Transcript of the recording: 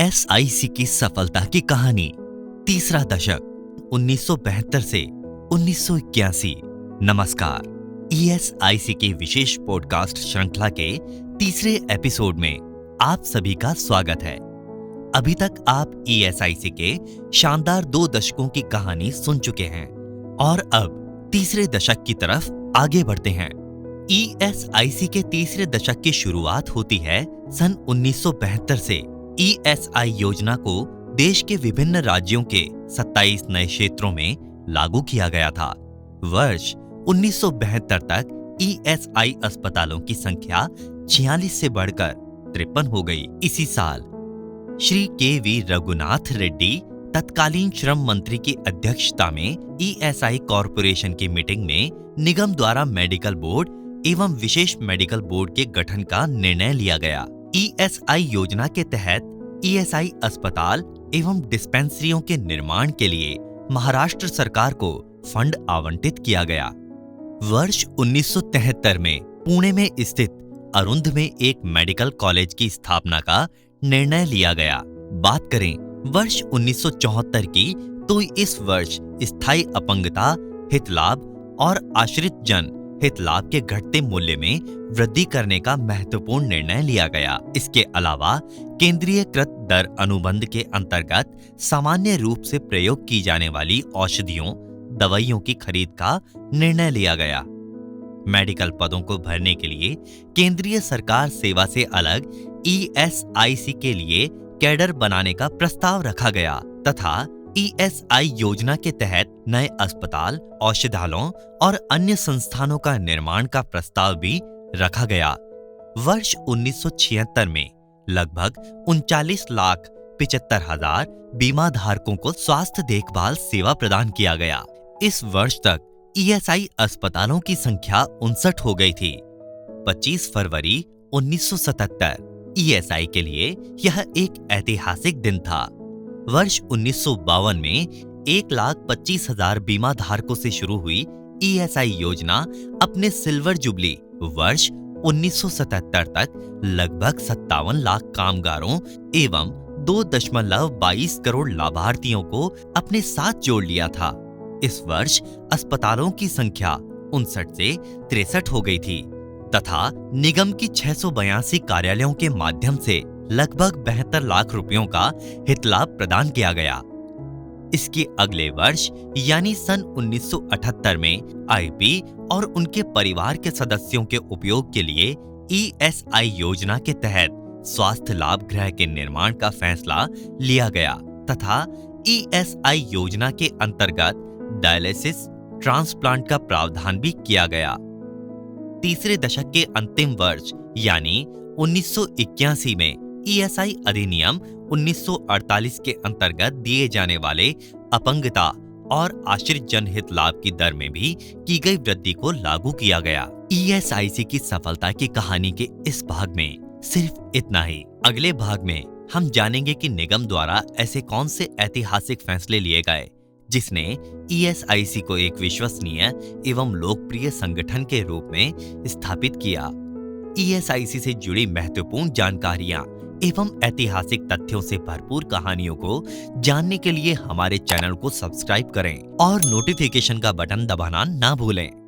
ESIC की सफलता की कहानी। तीसरा दशक 1972 से 1981। नमस्कार, ईएसआईसी की विशेष पॉडकास्ट श्रृंखला के तीसरे एपिसोड में आप सभी का स्वागत है। अभी तक आप ईएसआईसी के शानदार 2 दशकों की कहानी सुन चुके हैं और अब तीसरे दशक की तरफ आगे बढ़ते हैं। ईएसआईसी के तीसरे दशक की शुरुआत होती है सन 1972 से। ईएसआई योजना को देश के विभिन्न राज्यों के 27 नए क्षेत्रों में लागू किया गया था। वर्ष 1972 तक ईएसआई अस्पतालों की संख्या 46 से बढ़कर 53 हो गई। इसी साल श्री के.वी. रघुनाथ रेड्डी तत्कालीन श्रम मंत्री की अध्यक्षता में ईएसआई कॉरपोरेशन की मीटिंग में निगम द्वारा मेडिकल बोर्ड एवं विशेष मेडिकल बोर्ड के गठन का निर्णय लिया गया। ईएसआई योजना के तहत ईएसआई अस्पताल एवं डिस्पेंसरियों के निर्माण के लिए महाराष्ट्र सरकार को फंड आवंटित किया गया। वर्ष 1973 में पुणे में स्थित अरुंध में एक मेडिकल कॉलेज की स्थापना का निर्णय लिया गया। बात करें वर्ष 1974 की, तो इस वर्ष स्थायी अपंगता हित लाभ और आश्रित जन हित लाभ के घटते मूल्य में वृद्धि करने का महत्वपूर्ण निर्णय लिया गया। इसके अलावा केंद्रीयकृत दर अनुबंध के अंतर्गत सामान्य रूप से प्रयोग की जाने वाली औषधियों, दवाइयों की खरीद का निर्णय लिया गया। मेडिकल पदों को भरने के लिए केंद्रीय सरकार सेवा से अलग ईएसआईसी के लिए कैडर बनाने का प्रस्ताव रखा गया तथा ईएसआई योजना के तहत नए अस्पताल, औषधालयों और अन्य संस्थानों का निर्माण का प्रस्ताव भी रखा गया। वर्ष 1976 में लगभग 39,75,000 बीमा धारकों को स्वास्थ्य देखभाल सेवा प्रदान किया गया। इस वर्ष तक ईएसआई अस्पतालों की संख्या 59 हो गई थी। 25 फरवरी 1977 ईएसआई के लिए यह एक ऐतिहासिक दिन था। वर्ष 1952 में 1,25,000 बीमा धारकों से शुरू हुई ईएसआई योजना अपने सिल्वर जुबली वर्ष 1977 तक लगभग 57 लाख कामगारों एवं 2.22 करोड़ लाभार्थियों को अपने साथ जोड़ लिया था। इस वर्ष अस्पतालों की संख्या 59 से 63 हो गई थी तथा निगम की 682 कार्यालयों के माध्यम से लगभग 72 लाख रुपयों का हित लाभ प्रदान किया गया। इसके अगले वर्ष यानी सन 1978 में आईपी और उनके परिवार के सदस्यों के उपयोग के लिए ईएसआई योजना के तहत स्वास्थ्य लाभ गृह के निर्माण का फैसला लिया गया तथा ईएसआई योजना के अंतर्गत डायलिसिस ट्रांसप्लांट का प्रावधान भी किया गया। तीसरे दशक के अंतिम वर्ष यानी 1981 में ईएसआई अधिनियम 1948 के अंतर्गत दिए जाने वाले अपंगता और आश्रित जनहित लाभ की दर में भी की गई वृद्धि को लागू किया गया। ईएसआईसी की सफलता की कहानी के इस भाग में सिर्फ इतना ही। अगले भाग में हम जानेंगे कि निगम द्वारा ऐसे कौन से ऐतिहासिक फैसले लिए गए जिसने ईएसआईसी को एक विश्वसनीय एवं लोकप्रिय संगठन के रूप में स्थापित किया। ईएसआईसी से जुड़ी महत्वपूर्ण जानकारियां एवं ऐतिहासिक तथ्यों से भरपूर कहानियों को जानने के लिए हमारे चैनल को सब्सक्राइब करें और नोटिफिकेशन का बटन दबाना ना भूलें।